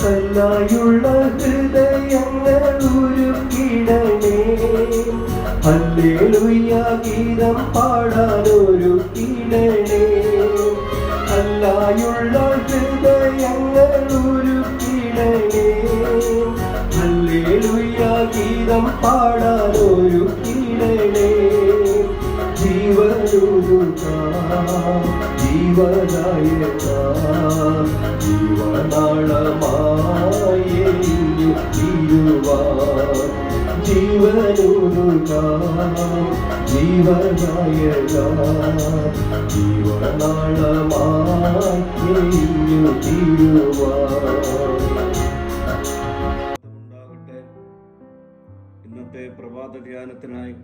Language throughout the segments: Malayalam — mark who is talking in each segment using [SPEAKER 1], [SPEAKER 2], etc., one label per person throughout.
[SPEAKER 1] കല്ലായുള്ള ഹൃദയങ്ങൾ ഉരുക്കിടണേ. ഹല്ലേലൂയ ഗീതം പാടാനൊരുക്കിടണേ. കല്ലായുള്ള ഹൃദയങ്ങൾ ഉരുക്കിടണേ. ഹല്ലേലൂയ ഗീതം പാടാനൊരുക്കിടണേ. ജീവനായക ജീവനാളമായി തീരുവാൻ ജീവനുരുക ജീവനായക ജീവനാളമായി തീരുവാൻ.
[SPEAKER 2] ഇന്നത്തെ പ്രഭാത ധ്യാനത്തിനായി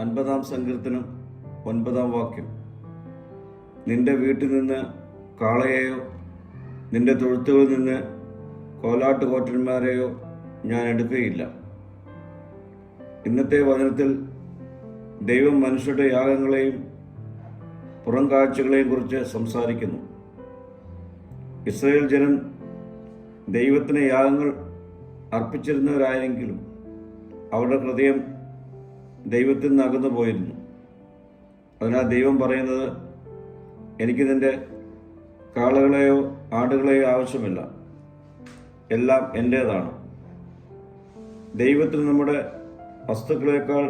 [SPEAKER 2] 50-ാം സങ്കീർത്തനം 9-ാം വാക്യം. നിന്റെ വീട്ടിൽ നിന്ന് കാളയെയോ നിന്റെ തൊഴുത്തുകളിൽ നിന്ന് കോലാട്ടുകോറ്റന്മാരെയോ ഞാൻ എടുക്കുകയില്ല. ഇന്നത്തെ വചനത്തിൽ ദൈവം മനുഷ്യരുടെ യാഗങ്ങളെയും പുറം കാഴ്ചകളെയും കുറിച്ച് സംസാരിക്കുന്നു. ഇസ്രായേൽ ജനം ദൈവത്തിന് യാഗങ്ങൾ അർപ്പിച്ചിരുന്നവരായെങ്കിലും അവരുടെ ഹൃദയം ദൈവത്തിൽ നിന്ന് അകന്നു പോയിരുന്നു. അതിനാൽ ദൈവം പറയുന്നത്, എനിക്ക് നിന്റെ കാളകളെയോ ആടുകളെയോ ആവശ്യമില്ല, എല്ലാം എൻ്റേതാണ്. ദൈവത്തിന് നമ്മുടെ വസ്തുക്കളേക്കാൾ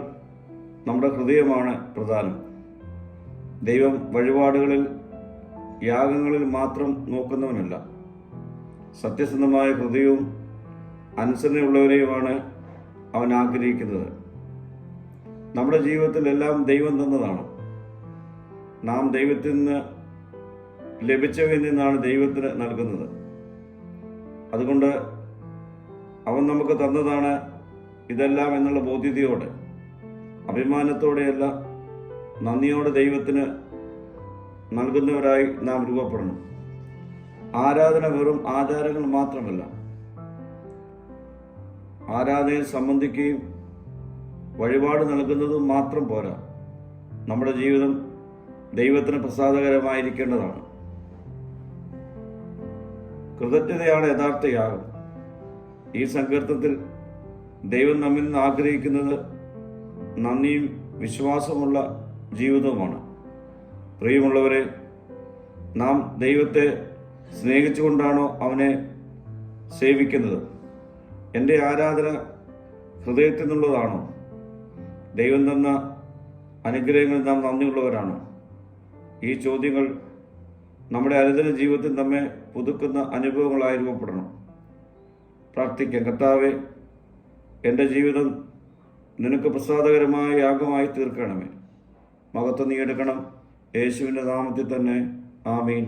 [SPEAKER 2] നമ്മുടെ ഹൃദയമാണ് പ്രധാനം. ദൈവം വഴിപാടുകളിൽ യാഗങ്ങളിൽ മാത്രം നോക്കുന്നവനല്ല. സത്യസന്ധമായ ഹൃദയവും അനുസരണയുള്ളവരെയുമാണ് അവൻ ആഗ്രഹിക്കുന്നത്. നമ്മുടെ ജീവിതത്തിൽ എല്ലാം ദൈവം തന്നതാണ്. നാം ദൈവത്തിൽ നിന്ന് ലഭിച്ചവയിൽ നിന്നാണ് ദൈവത്തിന് നൽകുന്നത്. അതുകൊണ്ട് അവൻ നമുക്ക് തന്നതാണ് ഇതെല്ലാം എന്നുള്ള ബോധ്യതയോടെ, അഭിമാനത്തോടെയല്ല, നന്ദിയോടെ ദൈവത്തിന് നൽകുന്നവരായി നാം രൂപപ്പെടണം. ആരാധന വെറും ആചാരങ്ങൾ മാത്രമല്ല. ആരാധനയിൽ സംബന്ധിക്കുകയും വഴിപാട് നൽകുന്നതും മാത്രം പോരാ. നമ്മുടെ ജീവിതം ദൈവത്തിന് പ്രസാദകരമായിരിക്കേണ്ടതാണ്. കൃതജ്ഞതയാണ് യഥാർത്ഥ യാഗം. ഈ സങ്കീർത്തനത്തിൽ ദൈവം നമ്മിൽ നിന്ന് ആഗ്രഹിക്കുന്നത് നന്ദിയും വിശ്വാസമുള്ള ജീവിതവുമാണ്. പ്രിയമുള്ളവരെ, നാം ദൈവത്തെ സ്നേഹിച്ചുകൊണ്ടാണോ അവനെ സേവിക്കുന്നത്? എൻ്റെ ആരാധന ഹൃദയത്തിൽ നിന്നുള്ളതാണോ? ദൈവം തന്ന അനുഗ്രഹങ്ങളിൽ നാം നന്ദിയുള്ളവരാണോ? ഈ ചോദ്യങ്ങൾ നമ്മുടെ അനുദിന ജീവിതത്തിൽ നമ്മെ പുതുക്കുന്ന അനുഭവങ്ങളായി രൂപപ്പെടണം. പ്രാർത്ഥിക്കാം. കർത്താവേ, എൻ്റെ ജീവിതം നിനക്ക് പ്രസാദകരമായ യാഗമായി തീർക്കണമേ. മഹത്വം നീ എടുക്കണം. യേശുവിൻ്റെ നാമത്തിൽ തന്നെ. ആമീൻ.